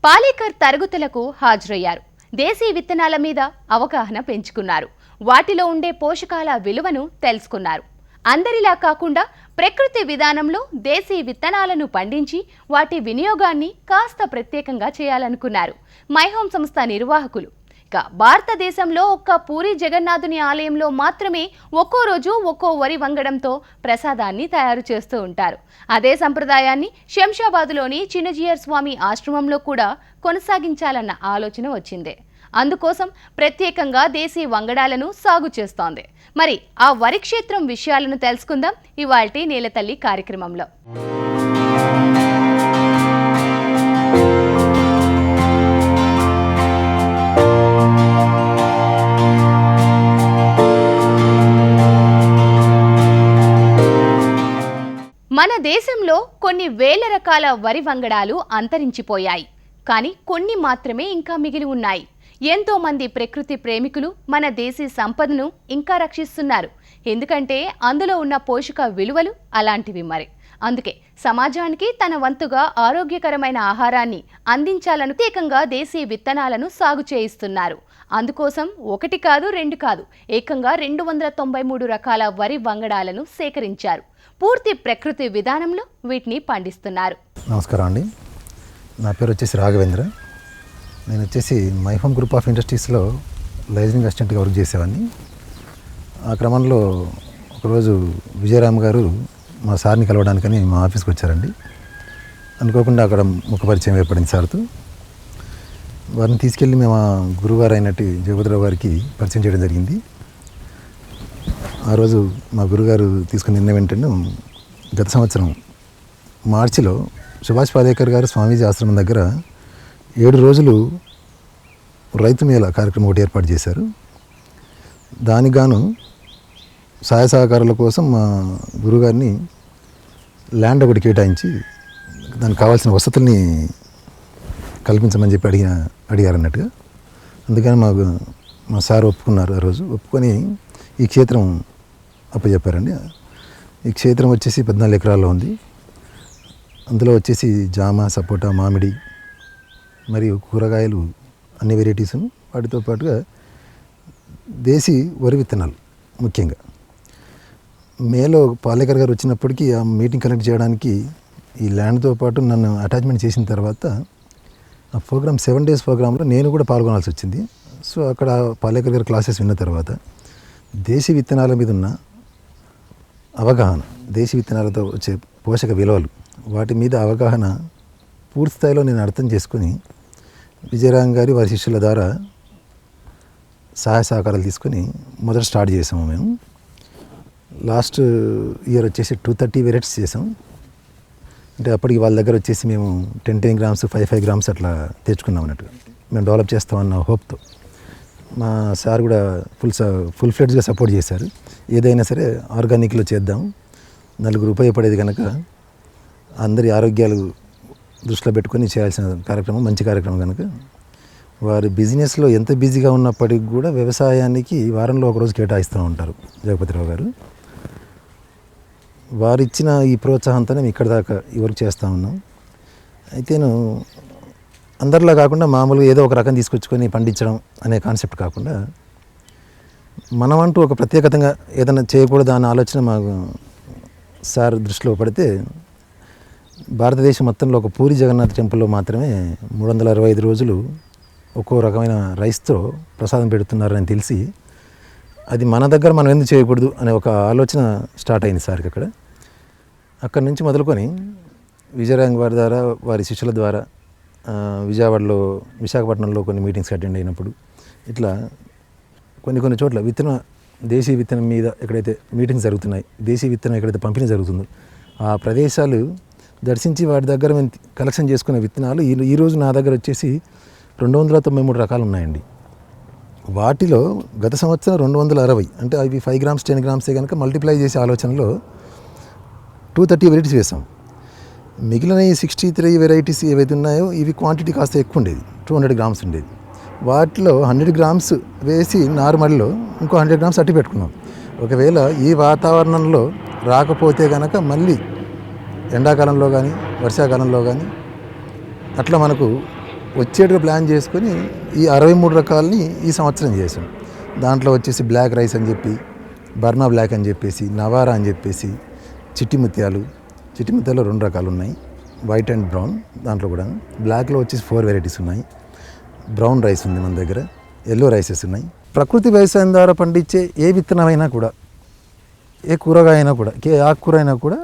పాలేకర్ తరగతులకు హాజరయ్యారు. దేశీ విత్తనాల మీద అవగాహన పెంచుకున్నారు. వాటిలో ఉండే పోషకాల విలువను తెలుసుకున్నారు. అందరిలా కాకుండా ప్రకృతి విధానంలో దేశీ విత్తనాలను పండించి వాటి వినియోగాన్ని కాస్త ప్రత్యేకంగా చేయాలనుకున్నారు మైహోమ్ సంస్థ నిర్వాహకులు. భారతదేశంలో ఒక్క పూరి జగన్నాథుని ఆలయంలో మాత్రమే ఒక్కో రోజు ఒక్కో వరి వంగడంతో ప్రసాదాన్ని తయారు చేస్తూ ఉంటారు. అదే సంప్రదాయాన్ని శంషాబాద్లోని చిన్నజీయర్ స్వామి ఆశ్రమంలో కూడా కొనసాగించాలన్న ఆలోచన వచ్చింది. అందుకోసం ప్రత్యేకంగా దేశీ వంగడాలను సాగు చేస్తోంది. మరి ఆ వరి క్షేత్రం విషయాలను తెలుసుకుందాం ఇవాల్టి నేలతల్లి కార్యక్రమంలో. మన దేశంలో కొన్ని వేల రకాల వరి వంగడాలు అంతరించిపోయాయి. కానీ కొన్ని మాత్రమే ఇంకా మిగిలి ఉన్నాయి. ఎంతో మంది ప్రకృతి ప్రేమికులు మన దేశీ సంపదను ఇంకా రక్షిస్తున్నారు. ఎందుకంటే అందులో ఉన్న పోషక విలువలు అలాంటివి. మరి అందుకే సమాజానికి తన వంతుగా ఆరోగ్యకరమైన ఆహారాన్ని అందించాలని ప్రత్యేకంగా దేశీ విత్తనాలను సాగు చేయిస్తున్నారు. అందుకోసం ఒకటి కాదు రెండు కాదు ఏకంగా 293 రకాల వరి వంగడాలను సేకరించారు. పూర్తి ప్రకృతి విధానంలో వీటిని పండిస్తున్నారు. నమస్కారం అండి, నా పేరు వచ్చేసి రాఘవేంద్ర. నేను వచ్చేసి మైహోమ్ గ్రూప్ ఆఫ్ ఇండస్ట్రీస్లో లైజనింగ్ అసిస్టెంట్గా వర్క్ చేసేవాడిని. ఆ క్రమంలో ఒకరోజు విజయరామ్ గారు మా సార్ని కలవడానికని మా ఆఫీస్కి వచ్చారండి. అనుకోకుండా అక్కడ ముఖ పరిచయం ఏర్పడింది సార్తో. వారిని తీసుకెళ్ళి మేము ఆ గురుగారు అయినట్టు జగపతిరావు గారికి పరిచయం చేయడం జరిగింది. ఆ రోజు మా గురుగారు తీసుకున్న నిర్ణయం ఏంటంటే, గత సంవత్సరం మార్చిలో సుభాష్ పాలేకర్ గారు స్వామీజీ ఆశ్రమం దగ్గర 7 రోజులు రైతు మేళ కార్యక్రమం ఒకటి ఏర్పాటు చేశారు. దానికి గాను సహాయ సహకారాల కోసం మా గురుగారిని ల్యాండ్ ఒకటి కేటాయించి దానికి కావాల్సిన వసతుల్ని కల్పించమని చెప్పి అడిగారు అన్నట్టుగా. అందుకని మా సార్ ఒప్పుకున్నారు. ఆ రోజు ఒప్పుకొని ఈ క్షేత్రం అప్పచెప్పారండి. ఈ క్షేత్రం వచ్చేసి 14 ఎకరాల్లో ఉంది. అందులో వచ్చేసి జామ, సపోటా, మామిడి మరియు కూరగాయలు అన్ని వెరైటీస్, వాటితో పాటుగా దేశీ వరి విత్తనాలు. ముఖ్యంగా మేలో పాలేకర్ గారు వచ్చినప్పటికీ ఆ మీటింగ్ కనెక్ట్ చేయడానికి ఈ ల్యాండ్తో పాటు నన్ను అటాచ్మెంట్ చేసిన తర్వాత ఆ ప్రోగ్రామ్ 7 days ప్రోగ్రాంలో నేను కూడా పాల్గొనాల్సి వచ్చింది. సో అక్కడ పాలేకర్ గారు క్లాసెస్ విన్న తర్వాత దేశీ విత్తనాల మీద ఉన్న అవగాహన, దేశీ విత్తనాలతో వచ్చే పోషక విలువలు, వాటి మీద అవగాహన పూర్తి స్థాయిలో నేను అర్థం చేసుకుని విజయరామ్ గారి వారి శిష్యుల ద్వారా సహాయ సహకారాలు తీసుకొని మొదట స్టార్ట్ చేసాము. మేము లాస్ట్ ఇయర్ వచ్చేసి 230 వెరైటీస్ చేసాం. అంటే అప్పటికి వాళ్ళ దగ్గర వచ్చేసి మేము 10 grams 5 grams అట్లా తెచ్చుకున్నాం అన్నట్టు. మేము డెవలప్ చేస్తామన్న హోప్తో మా సార్ కూడా ఫుల్ ఫ్లెడ్జ్గా సపోర్ట్ చేశారు. ఏదైనా సరే ఆర్గానిక్లో చేద్దాం, నలుగురు ఉపయోగపడేది కనుక అందరి ఆరోగ్యాలు దృష్టిలో పెట్టుకొని చేయాల్సిన కార్యక్రమం, మంచి కార్యక్రమం కనుక వారి బిజినెస్లో ఎంత బిజీగా ఉన్నప్పటికీ కూడా వ్యవసాయానికి వారంలో ఒకరోజు కేటాయిస్తూ ఉంటారు జగపతిరావు గారు. వారిచ్చిన ఈ ప్రోత్సాహంతోనే మేము ఇక్కడ దాకా ఈ వర్క్ చేస్తూ ఉన్నాం. అయితేను అందరిలా కాకుండా మామూలుగా ఏదో ఒక రకం తీసుకొచ్చుకొని పండించడం అనే కాన్సెప్ట్ కాకుండా మనమంటూ ఒక ప్రత్యేకతంగా ఏదైనా చేయకూడదు అన్న ఆలోచన మాకు సార్ దృష్టిలో పడితే, భారతదేశం మొత్తంలో ఒక పూరి జగన్నాథ్ టెంపుల్లో మాత్రమే 365 రోజులు ఒక్కో రకమైన రైస్తో ప్రసాదం పెడుతున్నారని తెలిసి, అది మన దగ్గర మనం ఎందుకు చేయకూడదు అనే ఒక ఆలోచన స్టార్ట్ అయింది సార్కి. అక్కడి నుంచి మొదలుకొని విజయరామ్ వారి ద్వారా, వారి శిష్యుల ద్వారా విశాఖపట్నంలో కొన్ని మీటింగ్స్కి అటెండ్ అయినప్పుడు, ఇట్లా కొన్ని చోట్ల దేశీ విత్తనం మీద ఎక్కడైతే మీటింగ్స్ జరుగుతున్నాయి, దేశీ విత్తనం ఎక్కడైతే పంపిణీ జరుగుతుందో ఆ ప్రదేశాలు దర్శించి వాటి దగ్గర మేము కలెక్షన్ చేసుకునే విత్తనాలు ఈరోజు నా దగ్గర వచ్చేసి 293 రకాలు ఉన్నాయండి. వాటిలో గత సంవత్సరం 260, అంటే అవి 5 grams 10 grams కనుక మల్టిప్లై చేసే ఆలోచనలో 230 వెరైటీస్ వేసాం. మిగిలిన ఈ 63 వెరైటీస్ ఏవైతే ఉన్నాయో ఇవి క్వాంటిటీ కాస్త ఎక్కువ ఉండేది, 200 grams ఉండేది. వాటిలో 100 grams వేసి నార్మల్లో ఇంకో 100 grams అట్టి పెట్టుకున్నాం. ఒకవేళ ఈ వాతావరణంలో రాకపోతే కనుక మళ్ళీ ఎండాకాలంలో కానీ వర్షాకాలంలో కానీ అట్లా మనకు వచ్చేట్టుగా ప్లాన్ చేసుకొని ఈ 63 రకాలని ఈ సంవత్సరం చేసాం. దాంట్లో వచ్చేసి బ్లాక్ రైస్ అని చెప్పి, బర్మా బ్లాక్ అని చెప్పేసి, నవారా అని చెప్పేసి, చిట్టి ముత్యాలు 2 రకాలు ఉన్నాయి, వైట్ అండ్ బ్రౌన్. దాంట్లో కూడా బ్లాక్లో వచ్చేసి 4 వెరైటీస్ ఉన్నాయి. బ్రౌన్ రైస్ ఉంది మన దగ్గర, ఎల్లో రైసెస్ ఉన్నాయి. ప్రకృతి వ్యవసాయం ద్వారా పండించే ఏ విత్తనమైనా కూడా, ఏ కూరగాయ అయినా కూడా, ఏ ఆకుకూర అయినా కూడా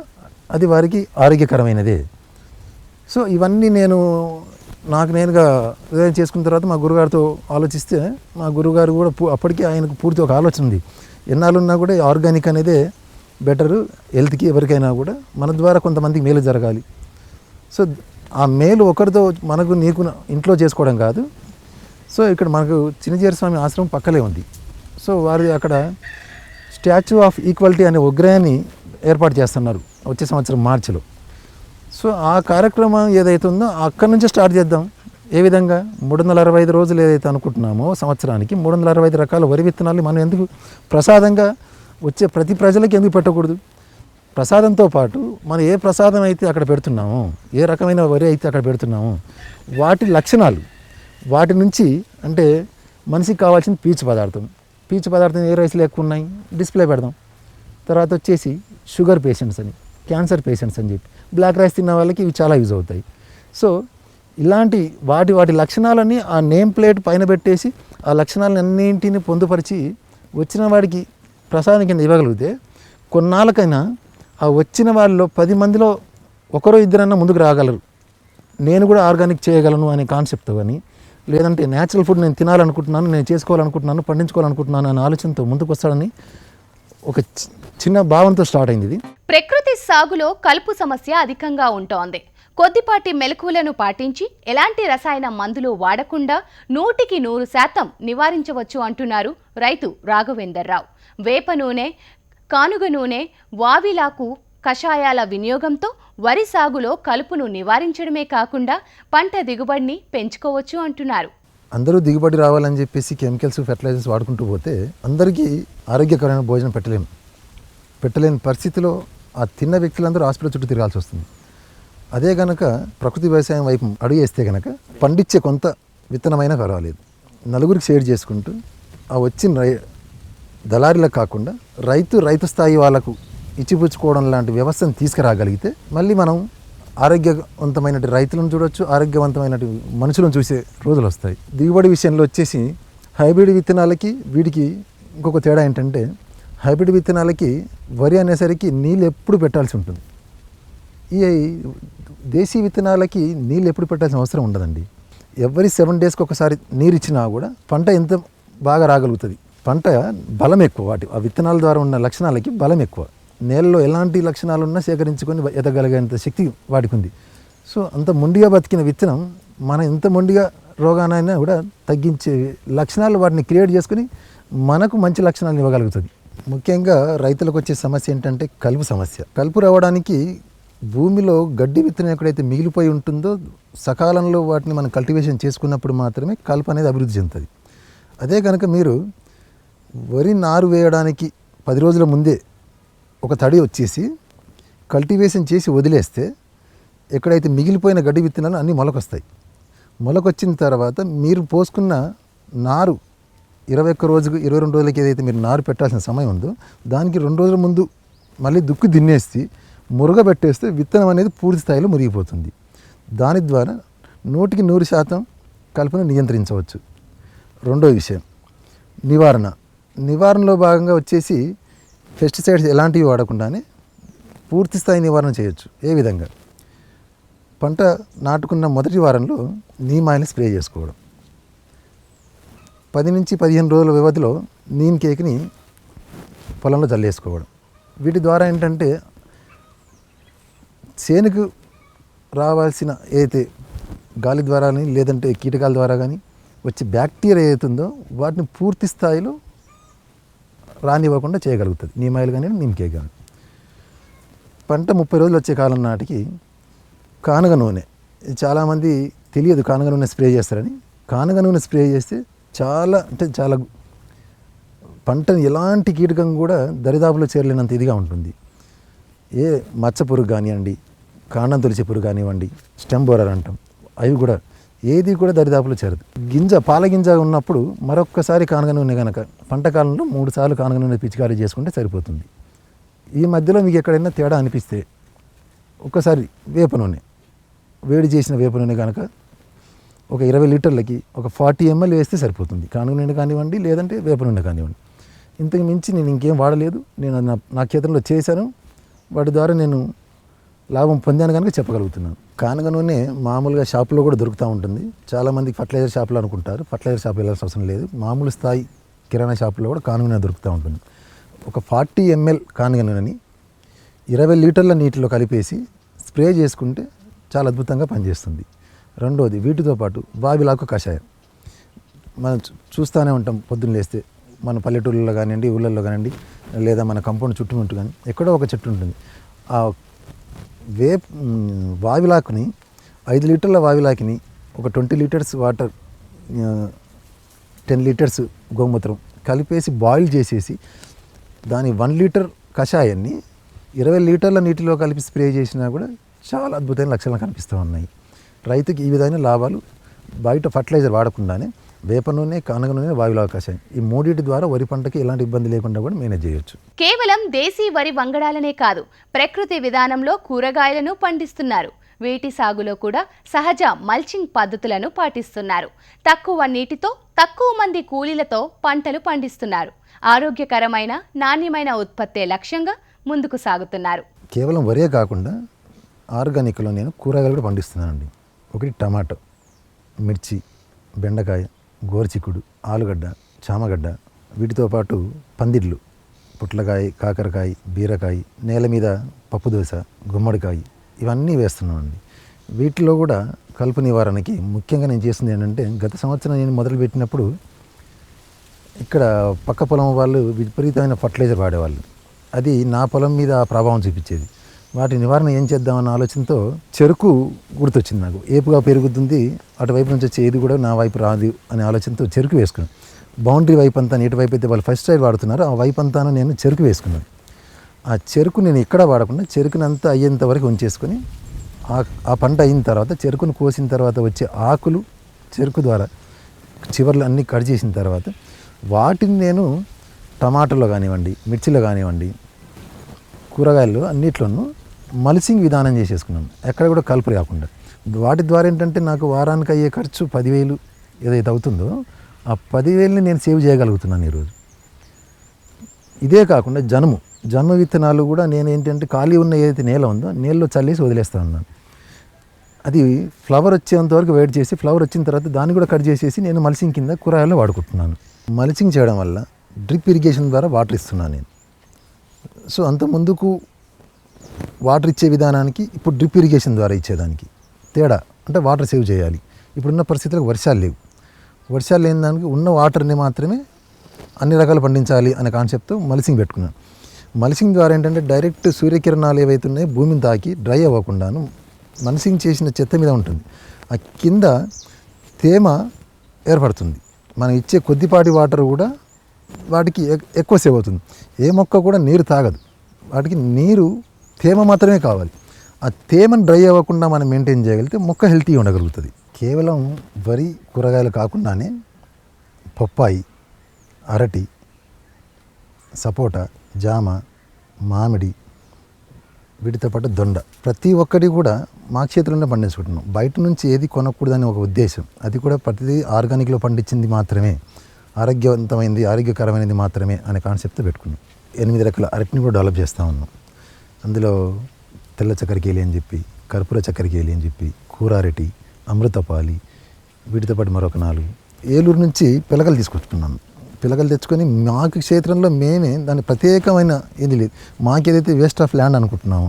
అది వారికి ఆరోగ్యకరమైనదే. సో ఇవన్నీ నాకు నేనుగా ఉదయం చేసుకున్న తర్వాత మా గురుగారితో ఆలోచిస్తే, మా గురుగారు కూడా అప్పటికే ఆయనకు పూర్తి ఒక ఆలోచన ఉంది. ఎన్నాళ్ళున్నా కూడా ఆర్గానిక్ అనేదే బెటరు హెల్త్కి, ఎవరికైనా కూడా మన ద్వారా కొంతమందికి మేలు జరగాలి. సో ఆ మేలు ఒకరితో నీకు ఇంట్లో చేసుకోవడం కాదు. సో ఇక్కడ మనకు చిన్నజీర స్వామి ఆశ్రమం పక్కలే ఉంది. సో వారి అక్కడ స్టాచ్యూ ఆఫ్ ఈక్వాలిటీ అనే విగ్రహాన్ని ఏర్పాటు చేస్తున్నారు వచ్చే సంవత్సరం మార్చిలో. సో ఆ కార్యక్రమం ఏదైతే ఉందో అక్కడి నుంచి స్టార్ట్ చేద్దాం. ఏ విధంగా 365 రోజులు ఏదైతే అనుకుంటున్నామో సంవత్సరానికి 365 రకాల వరి విత్తనాలు మనం ఎందుకు ప్రసాదంగా వచ్చే ప్రతి ప్రజలకి ఎందుకు పెట్టకూడదు? ప్రసాదంతో పాటు మనం ఏ ప్రసాదం అయితే అక్కడ పెడుతున్నామో, ఏ రకమైన వరి అయితే అక్కడ పెడుతున్నామో వాటి లక్షణాలు, వాటి నుంచి అంటే మనిషికి కావాల్సిన పీచు పదార్థం ఏ రైస్లో ఎక్కువ ఉన్నాయి డిస్ప్లే పెడదాం. తర్వాత వచ్చేసి షుగర్ పేషెంట్స్ అని, క్యాన్సర్ పేషెంట్స్ అని చెప్పి, బ్లాక్ రైస్ తిన్న వాళ్ళకి ఇవి చాలా యూజ్ అవుతాయి. సో ఇలాంటి వాటి లక్షణాలన్నీ ఆ నేమ్ ప్లేట్ పైన పెట్టేసి ఆ లక్షణాలన్నింటినీ పొందుపరిచి వచ్చిన వాడికి ప్రసాదం కింద ఇవ్వగలిగితే కొన్నాళ్ళకైనా ఆ వచ్చిన వాళ్ళలో 10 మందిలో ఒకరో ఇద్దరన్నా ముందుకు రాగలరు. నేను కూడా ఆర్గానిక్ చేయగలను అనే కాన్సెప్ట్ కానీ, లేదంటే న్యాచురల్ ఫుడ్ నేను తినాలనుకుంటున్నాను, నేను చేసుకోవాలనుకుంటున్నాను, పండించుకోవాలనుకుంటున్నాను అనే ఆలోచనతో ముందుకు వస్తాడని ఒక చిన్న భావంతో స్టార్ట్ అయింది ఇది. ప్రకృతి సాగులో కలుపు సమస్య అధికంగా ఉంటోంది. కొద్దిపాటి మెలకువలను పాటించి ఎలాంటి రసాయన మందులు వాడకుండా 100% నివారించవచ్చు అంటున్నారు రైతు రాఘవేందర్ రావు. వేప నూనె, కానుగ నూనె, వావిలాకు కషాయాల వినియోగంతో వరి సాగులో కలుపును నివారించడమే కాకుండా పంట దిగుబడిని పెంచుకోవచ్చు అంటున్నారు. అందరూ దిగుబడి రావాలని చెప్పేసి కెమికల్స్, ఫెర్టిలైజర్స్ వాడుకుంటూ పోతే అందరికీ ఆరోగ్యకరమైన భోజనం పెట్టలేని పరిస్థితిలో ఆ తిన్న వ్యక్తులందరూ హాస్పిటల్ చుట్టూ తిరగాల్సి వస్తుంది. అదే కనుక ప్రకృతి వ్యవసాయం వైపు అడుగు వేస్తే కనుక పండించే కొంత విత్తనమైనా పర్వాలేదు, నలుగురికి షేర్ చేసుకుంటూ ఆ వచ్చిన దళారీలకు కాకుండా రైతు స్థాయి వాళ్ళకు ఇచ్చిపుచ్చుకోవడం లాంటి వ్యవస్థను తీసుకురాగలిగితే మళ్ళీ మనం ఆరోగ్యవంతమైన రైతులను చూడొచ్చు, ఆరోగ్యవంతమైన మనుషులను చూసే రోజులు వస్తాయి. దిగుబడి విషయంలో వచ్చేసి హైబ్రిడ్ విత్తనాలకి వీటికి ఇంకొక తేడా ఏంటంటే, హైబ్రిడ్ విత్తనాలకి వరి అనేసరికి నీళ్ళు ఎప్పుడు పెట్టాల్సి ఉంటుంది. ఈ దేశీ విత్తనాలకి నీళ్ళు ఎప్పుడు పెట్టాల్సిన అవసరం ఉండదండి. ఎవరి 7 డేస్కి ఒకసారి నీరు ఇచ్చినా కూడా పంట ఎంత బాగా రాగలుగుతుంది. పంట బలం ఎక్కువ, ఆ విత్తనాల ద్వారా ఉన్న లక్షణాలకి బలం ఎక్కువ. నేలలో ఎలాంటి లక్షణాలు ఉన్నా సేకరించుకొని ఎదగలిగేంత శక్తి వాటికి ఉంది. సో అంత మొండిగా బతికిన విత్తనం మనం ఎంత మొండిగా రోగానైనా కూడా తగ్గించే లక్షణాలు వాటిని క్రియేట్ చేసుకుని మనకు మంచి లక్షణాలను ఇవ్వగలుగుతుంది. ముఖ్యంగా రైతులకు వచ్చే సమస్య ఏంటంటే కలుపు సమస్య. కలుపు రావడానికి భూమిలో గడ్డి విత్తనం ఎక్కడైతే మిగిలిపోయి ఉంటుందో సకాలంలో వాటిని మనం కల్టివేషన్ చేసుకున్నప్పుడు మాత్రమే కలుపు అనేది అభివృద్ధి చెందుతుంది. అదే కనుక మీరు వరి నారు వేయడానికి 10 రోజుల ముందే ఒక తడి వచ్చేసి కల్టివేషన్ చేసి వదిలేస్తే ఎక్కడైతే మిగిలిపోయిన గడ్డి విత్తనాలు అన్నీ మొలకొస్తాయి. మొలకొచ్చిన తర్వాత మీరు పోసుకున్న నారు 21 రోజుకు 22 రోజులకి ఏదైతే మీరు నారు పెట్టాల్సిన సమయం ఉందో దానికి 2 రోజుల ముందు మళ్ళీ దుక్కు దిన్నేసి మురగబెట్టేస్తే విత్తనం అనేది పూర్తి స్థాయిలో మురిగిపోతుంది. దాని ద్వారా 100% కలుపును నియంత్రించవచ్చు. రెండో విషయం నివారణలో భాగంగా వచ్చేసి పెస్టిసైడ్స్ ఎలాంటివి వాడకుండానే పూర్తి స్థాయి నివారణ చేయొచ్చు. ఏ విధంగా? పంట నాటుకున్న మొదటి వారంలో నీమ్ ఆయిల్ స్ప్రే చేసుకోవడం, 10 నుంచి 15 రోజుల వ్యవధిలో నీమ్ కేక్ని పొలంలో జల్లేసుకోవడం. వీటి ద్వారా ఏంటంటే చేనుకు రావాల్సిన ఏదైతే గాలి ద్వారా కానీ లేదంటే కీటకాల ద్వారా కానీ వచ్చే బ్యాక్టీరియా ఏదైతుందో వాటిని పూర్తి స్థాయిలో రానివ్వకుండా చేయగలుగుతుంది నీమ్ ఆయిల్ కానీ నీమ్ కేక్ కానీ. పంట 30 రోజులు వచ్చే కాలం నాటికి కానుగ నూనె, చాలామంది తెలియదు కానుగ నూనె స్ప్రే చేస్తారని. కానుగ నూనె స్ప్రే చేస్తే చాలా పంటను ఎలాంటి కీటకం కూడా దరిదాపులో చేరలేనంత ఇదిగా ఉంటుంది. ఏ మచ్చ పురుగు కానివ్వండి, కాండం తొలిచే పురుగు కానివ్వండి, స్టెమ్ బోరర్ అంటాం, అవి కూడా ఏది కూడా దరిదాపులో చేరదు. పాల గింజ ఉన్నప్పుడు మరొక్కసారి కానగ నూనె కనుక పంట కాలంలో 3 సార్లు కానగ నూనె పిచికారీ చేసుకుంటే సరిపోతుంది. ఈ మధ్యలో మీకు ఎక్కడైనా తేడా అనిపిస్తే ఒక్కసారి వేప నూనె, వేడి చేసిన వేప నూనె కనుక ఒక 20 లీటర్లకి ఒక 40 ml వేస్తే సరిపోతుంది. కానగ నూనె కానివ్వండి, లేదంటే వేప నూనె కానివ్వండి. ఇంతకు మించి నేను ఇంకేం వాడలేదు. నేను నా క్షేత్రంలో చేశాను, వాటి ద్వారా నేను లాభం పొందాను కనుక చెప్పగలుగుతున్నాను. కానగ నూనె మామూలుగా షాపులో కూడా దొరుకుతూ ఉంటుంది. చాలామంది ఫర్టిలైజర్ షాపులో అనుకుంటారు. ఫర్టిలైజర్ షాప్ వెళ్ళాల్సిన అవసరం లేదు. మామూలు స్థాయి కిరాణా షాపులో కూడా కానగ నూనె దొరుకుతూ ఉంటుంది. ఒక 40 ml కానగ నూనెని 20 లీటర్ల నీటిలో కలిపేసి స్ప్రే చేసుకుంటే చాలా అద్భుతంగా పనిచేస్తుంది. రెండోది, వీటితో పాటు వావిలాకు కషాయం. మనం చూస్తూనే ఉంటాం పొద్దున్న లేస్తే, మన పల్లెటూళ్ళలో కానివ్వండి, ఊళ్ళల్లో కానివ్వండి, లేదా మన కంపౌండ్ చుట్టుముట్టు కానీ ఎక్కడో ఒక చెట్టు ఉంటుంది. ఆ వావిలాకుని 5 లీటర్ల వావిలాకిని ఒక 20 లీటర్స్ వాటర్, 10 లీటర్స్ గోమూత్రం కలిపేసి బాయిల్ చేసేసి దాని 1 లీటర్ కషాయాన్ని 20 లీటర్ల నీటిలో కలిపి స్ప్రే చేసినా కూడా చాలా అద్భుతమైన లక్షణాలు కనిపిస్తూ ఉన్నాయి. రైతుకి ఈ విధమైన లాభాలు బయట ఫర్టిలైజర్ వాడకుండానే వేప నూనె, కానగ నూనె, వావిలాకు కషాయం ఈ మూడింటి ద్వారా వరి పంటకి ఎలాంటి ఇబ్బంది లేకుండా కూడా మేనేజ్ చేయొచ్చు. కేవలం దేశీ వరి వంగడాలనే కాదు, ప్రకృతి విధానంలో కూరగాయలను పండిస్తున్నారు. వీటి సాగులో కూడా సహజ మల్చింగ్ పద్ధతులను పాటిస్తున్నారు. తక్కువ నీటితో, తక్కువ మంది కూలీలతో పంటలు పండిస్తున్నారు. ఆరోగ్యకరమైన, నాణ్యమైన ఉత్పత్తే లక్ష్యంగా ముందుకు సాగుతున్నారు. కేవలం వరే కాకుండా ఆర్గానిక్లో నేను కూరగాయలు కూడా పండిస్తున్నానండి. ఒకటి టమాటో, మిర్చి, బెండకాయ, గోరుచిక్కుడు, ఆలుగడ్డ, చామగడ్డ, వీటితో పాటు పందిర్లు, పుట్లకాయ, కాకరకాయ, బీరకాయ, నేల మీద పప్పుదోస, గుమ్మడికాయ, ఇవన్నీ వేస్తున్నామండి. వీటిలో కూడా కలుపు నివారణకి ముఖ్యంగా నేను చేస్తుంది ఏంటంటే, గత సంవత్సరం నేను మొదలుపెట్టినప్పుడు ఇక్కడ పక్క పొలం వాళ్ళు విపరీతమైన ఫర్టిలైజర్ వాడేవాళ్ళు. అది నా పొలం మీద ప్రభావం చూపించేది. వాటి నివారణ ఏం చేద్దామన్న ఆలోచనతో చెరుకు గుర్తొచ్చింది నాకు. ఏపుగా పెరుగుతుంది, అటువైపు నుంచి వచ్చి ఏది కూడా నా వైపు రాదు అనే ఆలోచనతో చెరుకు వేసుకున్నాను. బౌండరీ వైపు అంతా, నీటి వైపు అయితే వాళ్ళు ఫస్ట్ సైడ్ వాడుతున్నారు, ఆ వైపు అంతా నేను చెరుకు వేసుకున్నాను. ఆ చెరుకు నేను ఇక్కడ వాడకుండా చెరుకుని అంతా అయ్యేంత వరకు ఉంచేసుకొని ఆ పంట అయిన తర్వాత, చెరుకును కోసిన తర్వాత వచ్చే ఆకులు చెరుకు ద్వారా చివర్లు అన్నీ కట్ చేసిన తర్వాత వాటిని నేను టమాటాలో కానివ్వండి, మిర్చిలో కానివ్వండి, కూరగాయలు అన్నిట్లోనూ మల్చింగ్ విధానం చేసేసుకున్నాను. ఎక్కడ కూడా కలుపు రాకుండా. వాటి ద్వారా ఏంటంటే నాకు వారానికి అయ్యే ఖర్చు 10,000 ఏదైతే అవుతుందో ఆ 10,000ని నేను సేవ్ చేయగలుగుతున్నాను ఈరోజు. ఇదే కాకుండా జనుము విత్తనాలు కూడా నేను ఏంటంటే ఖాళీ ఉన్న ఏదైతే నేల ఉందో నేలలో చల్లేసి వదిలేస్తూ ఉన్నాను. అది ఫ్లవర్ వచ్చేంత వరకు వెయిట్ చేసి, ఫ్లవర్ వచ్చిన తర్వాత దాన్ని కూడా కట్ చేసేసి నేను మల్చింగ్ కింద కూరగాయలు వాడుకుంటున్నాను. మల్చింగ్ చేయడం వల్ల డ్రిప్ ఇరిగేషన్ ద్వారా వాటర్ ఇస్తున్నాను నేను. సో అంత ముందుకు వాటర్ ఇచ్చే విధానానికి ఇప్పుడు డ్రిప్ ఇరిగేషన్ ద్వారా ఇచ్చేదానికి తేడా అంటే వాటర్ సేవ్ చేయాలి. ఇప్పుడున్న పరిస్థితులకు వర్షాలు లేవు. వర్షాలు లేని దానికి ఉన్న వాటర్ని మాత్రమే అన్ని రకాలు పండించాలి అనే కాన్సెప్ట్తో మల్చింగ్ పెట్టుకున్నాను. మల్చింగ్ ద్వారా ఏంటంటే డైరెక్ట్ సూర్యకిరణాలు ఏవైతే ఉన్నాయో భూమిని తాకి డ్రై అవ్వకుండాను మల్చింగ్ చేసిన చెత్త మీద ఉంటుంది. ఆ కింద తేమ ఏర్పడుతుంది. మనం ఇచ్చే కొద్దిపాటి వాటర్ కూడా వాటికి ఎక్కువ సేవ్ అవుతుంది. ఏ మొక్క కూడా నీరు తాగదు, వాటికి నీరు తేమ మాత్రమే కావాలి. ఆ తేమను డ్రై అవ్వకుండా మనం మెయింటైన్ చేయగలిగితే మొక్క హెల్తీగా ఉండగలుగుతుంది. కేవలం వరి కూరగాయలు కాకుండానే పప్పాయి, అరటి, సపోటా, జామ, మామిడి, వీటితో పాటు దొండ, ప్రతి ఒక్కటి కూడా మా క్షేత్రంలో పండించుకుంటున్నాం. బయట నుంచి ఏది కొనకూడదని ఒక ఉద్దేశం. అది కూడా ప్రతిదీ ఆర్గానిక్లో పండించింది మాత్రమే, ఆరోగ్యవంతమైనది, ఆరోగ్యకరమైనది మాత్రమే అనే కాన్సెప్ట్తో పెట్టుకున్నాం. 8 రకాల అరటిని కూడా డెవలప్ చేస్తూ ఉన్నాం. అందులో తెల్ల చక్కెరకేళి అని చెప్పి, కర్పూర చక్కెరకేళి అని చెప్పి, కూరారెటి, అమృతపాలి, వీటితో పాటు మరొక 4. ఏలూరు నుంచి పిలకలు తీసుకొచ్చుకున్నాను. పిలకలు తెచ్చుకొని మాకు క్షేత్రంలో మేమే దాన్ని ప్రత్యేకమైన ఏది లేదు. మాకేదైతే వేస్ట్ ఆఫ్ ల్యాండ్ అనుకుంటున్నాము,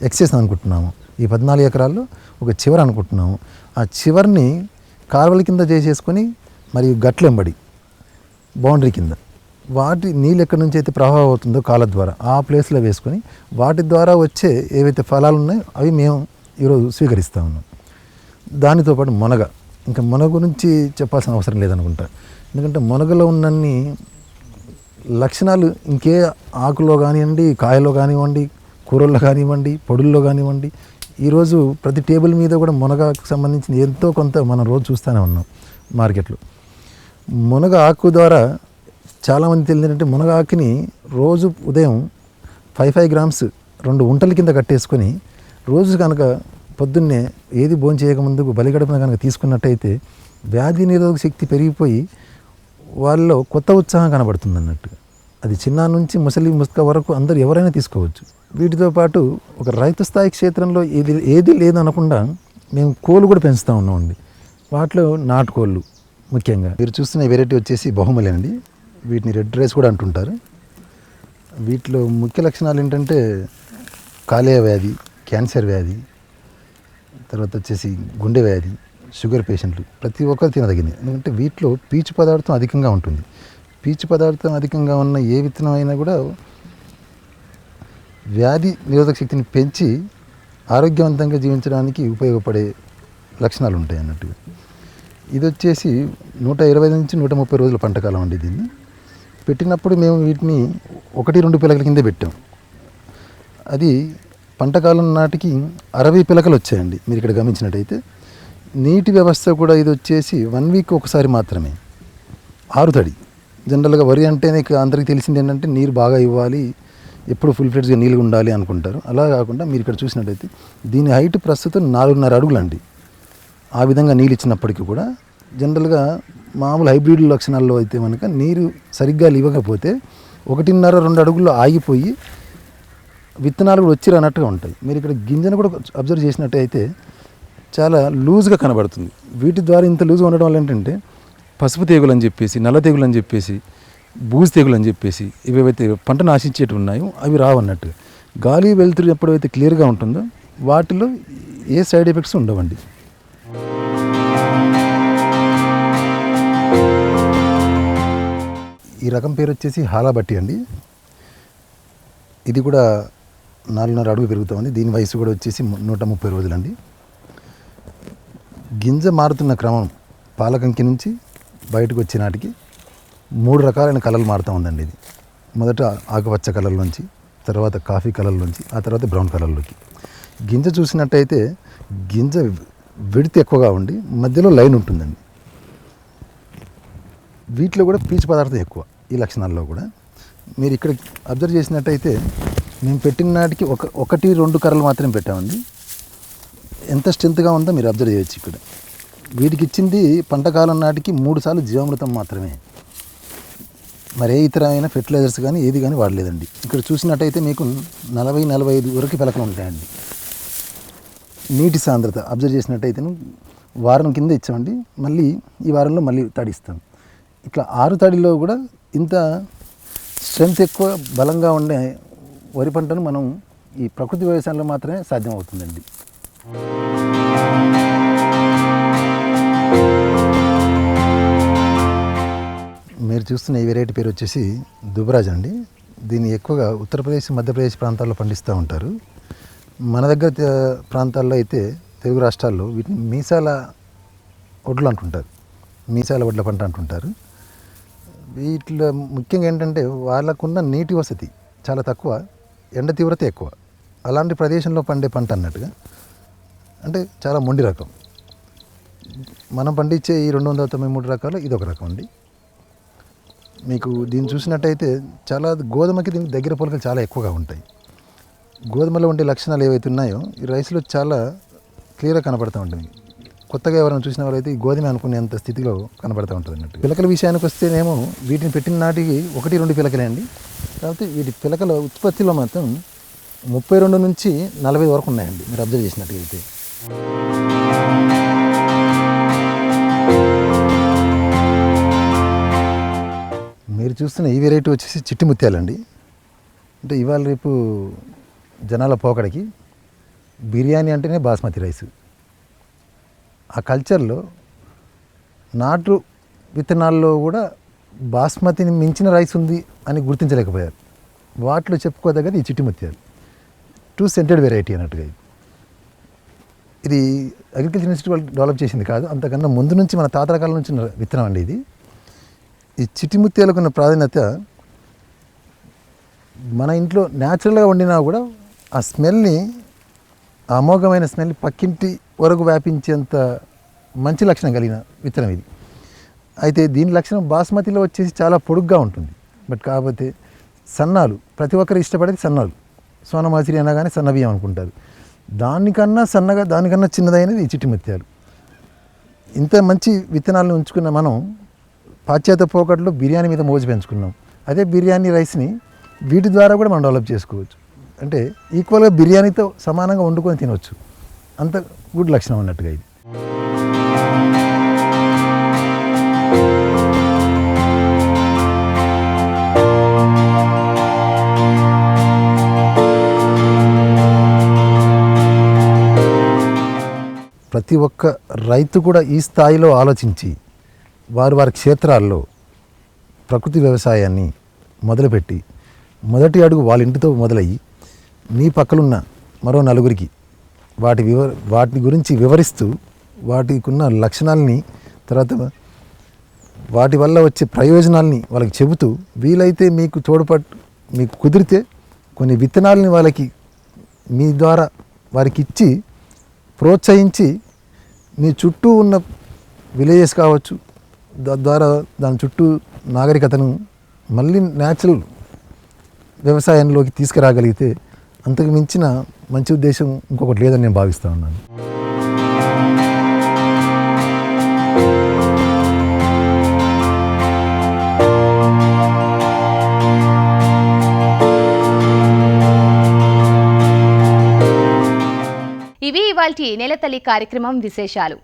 ఎక్సెస్ అనుకుంటున్నాము, ఈ 14 ఎకరాల్లో ఒక చివర అనుకుంటున్నాము. ఆ చివరిని కాలువల కింద చేసేసుకొని మరియు గట్లెంబడి బౌండరీ కింద వాటి నీళ్ళు ఎక్కడి నుంచి అయితే ప్రవాహం అవుతుందో కాల ద్వారా ఆ ప్లేస్లో వేసుకొని వాటి ద్వారా వచ్చే ఏవైతే ఫలాలు ఉన్నాయో అవి మేము ఈరోజు స్వీకరిస్తూ ఉన్నాం. దానితో పాటు ఇంకా మునగ గురించి చెప్పాల్సిన అవసరం లేదనుకుంటా. ఎందుకంటే మునగలో ఉన్నన్ని లక్షణాలు ఇంకే ఆకులో కానివ్వండి, కాయలో కానివ్వండి, కూరల్లో కానివ్వండి, పొడుల్లో కానివ్వండి ఈరోజు ప్రతి టేబుల్ మీద కూడా మునగాకు సంబంధించిన ఎంతో కొంత మనం రోజు చూస్తూనే ఉన్నాం మార్కెట్లో. మునగ ఆకు ద్వారా చాలామంది తెలియదంటే మునగ ఆకుని రోజు ఉదయం 5 గ్రామ్స్ 2 ఉంటల కింద కట్టేసుకొని రోజు కనుక పొద్దున్నే ఏది భోజనం చేయకముందు బలిగడపన కనుక తీసుకున్నట్టయితే వ్యాధి నిరోధక శక్తి పెరిగిపోయి వాళ్ళలో కొత్త ఉత్సాహం కనబడుతుంది అన్నట్టు. అది చిన్న నుంచి ముసలి ముస్క వరకు అందరూ ఎవరైనా తీసుకోవచ్చు. వీటితో పాటు ఒక రైతు స్థాయి క్షేత్రంలో ఏది లేదనకుండా మేము కోళ్ళు కూడా పెంచుతూ ఉన్నామండి. వాటిలో నాటుకోళ్ళు ముఖ్యంగా. మీరు చూస్తున్న వెరైటీ వచ్చేసి బహుమలి అండి. వీటిని రెడ్ రైస్ కూడా అంటుంటారు. వీటిలో ముఖ్య లక్షణాలు ఏంటంటే కాలేయ వ్యాధి, క్యాన్సర్ వ్యాధి, తర్వాత వచ్చేసి గుండె వ్యాధి, షుగర్ పేషెంట్లు ప్రతి ఒక్కరు తినదగింది. ఎందుకంటే వీటిలో పీచు పదార్థం అధికంగా ఉంటుంది. పీచు పదార్థం అధికంగా ఉన్న ఏ విత్తనం అయినా కూడా వ్యాధి నిరోధక శక్తిని పెంచి ఆరోగ్యవంతంగా జీవించడానికి ఉపయోగపడే లక్షణాలు ఉంటాయి అన్నట్టుగా. ఇది వచ్చేసి 120 నుంచి 130 రోజుల పంటకాలం అండి. దీన్ని పెట్టినప్పుడు మేము వీటిని 1-2 పిలకల కిందే పెట్టాం. అది పంటకాలం నాటికి 60 పిలకలు వచ్చాయండి. మీరు ఇక్కడ గమనించినట్టయితే నీటి వ్యవస్థ కూడా ఇది వచ్చేసి 1 వీక్ ఒకసారి మాత్రమే. ఆరుతడి జనరల్గా వరి అంటేనే అందరికీ తెలిసింది ఏంటంటే నీరు బాగా ఇవ్వాలి, ఎప్పుడు ఫుల్ ఫ్లెడ్జ్గా నీళ్ళు ఉండాలి అనుకుంటారు. అలా కాకుండా మీరు ఇక్కడ చూసినట్టయితే దీని హైట్ ప్రస్తుతం 4.5 అడుగులు అండి. ఆ విధంగా నీళ్ళు ఇచ్చినప్పటికీ కూడా జనరల్గా మామూలు హైబ్రిడ్ లక్షణాల్లో అయితే కనుక నీరు సరిగ్గా ఇవ్వకపోతే 1.5-2 అడుగుల్లో ఆగిపోయి విత్తనాలు కూడా వచ్చి రానట్టుగా ఉంటాయి. మీరు ఇక్కడ గింజను కూడా అబ్జర్వ్ చేసినట్టయితే చాలా లూజ్గా కనబడుతుంది. వీటి ద్వారా ఇంత లూజ్గా ఉండడం వల్ల ఏంటంటే పసుపు తెగులు అని చెప్పేసి, నల్ల తెగులు అని చెప్పేసి, బూజు తెగులు అని చెప్పేసి ఇవేవైతే పంటను ఆశించేటివి ఉన్నాయో అవి రావన్నట్టు. గాలి వెలుతురు ఎప్పుడైతే క్లియర్గా ఉంటుందో వాటిలో ఏ సైడ్ ఎఫెక్ట్స్ ఉండవండి. ఈ రకం పేరు వచ్చేసి హాలాబట్టి అండి. ఇది కూడా 4.5 అడుగు పెరుగుతుంది. దీని వయసు కూడా వచ్చేసి 130 రోజులండి. గింజ మారుతున్న క్రమం పాలకంకి నుంచి బయటకు వచ్చే నాటికి 3 రకాలైన కలర్లు మారుతూ ఉందండి. ఇది మొదట ఆకుపచ్చ కలర్లోంచి, తర్వాత కాఫీ కలర్లోంచి, ఆ తర్వాత బ్రౌన్ కలర్లోకి. గింజ చూసినట్టయితే గింజ విడత ఎక్కువగా ఉండి మధ్యలో లైన్ ఉంటుందండి. వీటిలో కూడా పీచు పదార్థం ఎక్కువ. ఈ లక్షణాల్లో కూడా మీరు ఇక్కడ అబ్జర్వ్ చేసినట్టయితే మేము పెట్టిన నాటికి 1-2 కర్రలు మాత్రమే పెట్టామండి. ఎంత స్ట్రెంత్గా ఉందో మీరు అబ్జర్వ్ చేయొచ్చు. ఇక్కడ వీటికి ఇచ్చింది పంటకాలం నాటికి 3 సార్లు జీవామృతం మాత్రమే. మరే ఇతరమైన ఫెర్టిలైజర్స్ కానీ ఏది కానీ వాడలేదండి. ఇక్కడ చూసినట్టయితే మీకు 40-45 వరకు పిలకలు ఉంటాయండి. నీటి సాంద్రత అబ్జర్వ్ చేసినట్టయితే వారం కింద ఇచ్చామండి. మళ్ళీ ఈ వారంలో మళ్ళీ తడిస్తాం. ఇట్లా 6 తడిలో కూడా ఇంత స్ట్రెంత్ ఎక్కువ బలంగా ఉండే వరి పంటను మనం ఈ ప్రకృతి వ్యవసాయంలో మాత్రమే సాధ్యమవుతుందండి. మీరు చూస్తున్న ఈ వెరైటీ పేరు వచ్చేసి దుబరాజ్ అండి. దీన్ని ఎక్కువగా ఉత్తరప్రదేశ్, మధ్యప్రదేశ్ ప్రాంతాల్లో పండిస్తూ ఉంటారు. మన దగ్గర ప్రాంతాల్లో అయితే తెలుగు రాష్ట్రాల్లో వీటిని మీసాల వడ్లు అంటుంటారు. మీసాల వడ్ల పంట అంటుంటారు. వీటిలో ముఖ్యంగా ఏంటంటే వాళ్ళకున్న నీటి వసతి చాలా తక్కువ, ఎండ తీవ్రత ఎక్కువ. అలాంటి ప్రదేశంలో పండే పంట అన్నట్టుగా. అంటే చాలా మొండి రకం. మనం పండించే ఈ 293 రకాలు ఇదొక రకం అండి. మీకు దీన్ని చూసినట్టయితే చాలా గోధుమకి దీనికి దగ్గర పోలికలు చాలా ఎక్కువగా ఉంటాయి. గోధుమలో ఉండే లక్షణాలు ఏవైతే ఉన్నాయో ఈ రైస్లో చాలా క్లియర్గా కనపడుతూ ఉంటుంది. కొత్తగా ఎవరైనా చూసిన వాళ్ళైతే ఈ గోధుమ అనుకునేంత స్థితిలో కనబడుతూ ఉంటుంది అన్నట్టు. పిలకల విషయానికి వస్తేనేమో వీటిని పెట్టిన నాటికి 1-2 పిలకలే అండి. కాబట్టి వీటి పిలకల ఉత్పత్తిలో మాత్రం 32 నుంచి 40 వరకు ఉన్నాయండి. మీరు అబ్జర్వ్ చేసినట్టయితే మీరు చూస్తున్న ఈ వెరైటీ వచ్చేసి చిట్టి ముత్యాలండి. అంటే ఇవాళ రేపు జనాల పోకడకి బిర్యానీ అంటేనే బాస్మతి రైస్. ఆ కల్చర్లో నాటు విత్తనాల్లో కూడా బాస్మతిని మించిన రైస్ ఉంది అని గుర్తించలేకపోయారు. వాటిలో చెప్పుకోదగ్గది ఈ చిట్టి ముత్యాలు. 2 సెంటెడ్ వెరైటీ అన్నట్టుగా. ఇది అగ్రికల్చర్ ఇన్స్టిట్యూట్ వాళ్ళు డెవలప్ చేసింది కాదు, అంతకన్నా ముందు నుంచి మన తాతల కాలం నుంచి ఉన్న విత్తనం అండి ఇది. ఈ చిట్టి ముత్యాలకు ఉన్న ప్రాధాన్యత మన ఇంట్లో న్యాచురల్గా వండినా కూడా ఆ స్మెల్ని ఆ అమోఘమైన స్మెల్ పక్కింటి వరకు వ్యాపించేంత మంచి లక్షణం కలిగిన విత్తనం ఇది. అయితే దీని లక్షణం బాస్మతిలో వచ్చేసి చాలా పొడుగ్గా ఉంటుంది. బట్ కాకపోతే సన్నాలు, ప్రతి ఒక్కరు ఇష్టపడేది సన్నాలు. సోనమాసిరి అనగానే సన్న బియ్యం అనుకుంటారు. దానికన్నా సన్నగా, దానికన్నా చిన్నదైనది ఈ చిట్టి ముత్యాలు. ఇంత మంచి విత్తనాలను ఉంచుకున్న మనం పాశ్చాత్య పోకట్లో బిర్యానీ మీద మోజు పెంచుకున్నాం. అదే బిర్యానీ రైస్ని వీటి ద్వారా కూడా మనం డెవలప్ చేసుకోవచ్చు. అంటే ఈక్వల్గా బిర్యానీతో సమానంగా వండుకొని తినవచ్చు. అంత గుడ్ లక్షణం అన్నట్టుగా ఇది. ప్రతి ఒక్క రైతు కూడా ఈ స్థాయిలో ఆలోచించి వారి క్షేత్రాల్లో ప్రకృతి వ్యవసాయాన్ని మొదలుపెట్టి మొదటి అడుగు వాళ్ళ ఇంటితో మొదలయ్యి మీ పక్కలున్న మరో నలుగురికి వాటి గురించి వివరిస్తూ వాటికి ఉన్న లక్షణాలని, తర్వాత వాటి వల్ల వచ్చే ప్రయోజనాల్ని వాళ్ళకి చెబుతూ, వీలైతే మీకు కుదిరితే కొన్ని విత్తనాలని వాళ్ళకి మీ ద్వారా వారికి ఇచ్చి ప్రోత్సహించి మీ చుట్టూ ఉన్న విలేజెస్ కావచ్చు, ద్వారా దాని చుట్టూ నాగరికతను మళ్ళీ న్యాచురల్ వ్యవసాయంలోకి తీసుకురాగలిగితే అంతకు మించిన మంచి ఉద్దేశం ఇంకొకటి లేదని నేను భావిస్తూ ఉన్నాను. ఇవి ఇవాల్టి నేలతల్లి కార్యక్రమం విశేషాలు.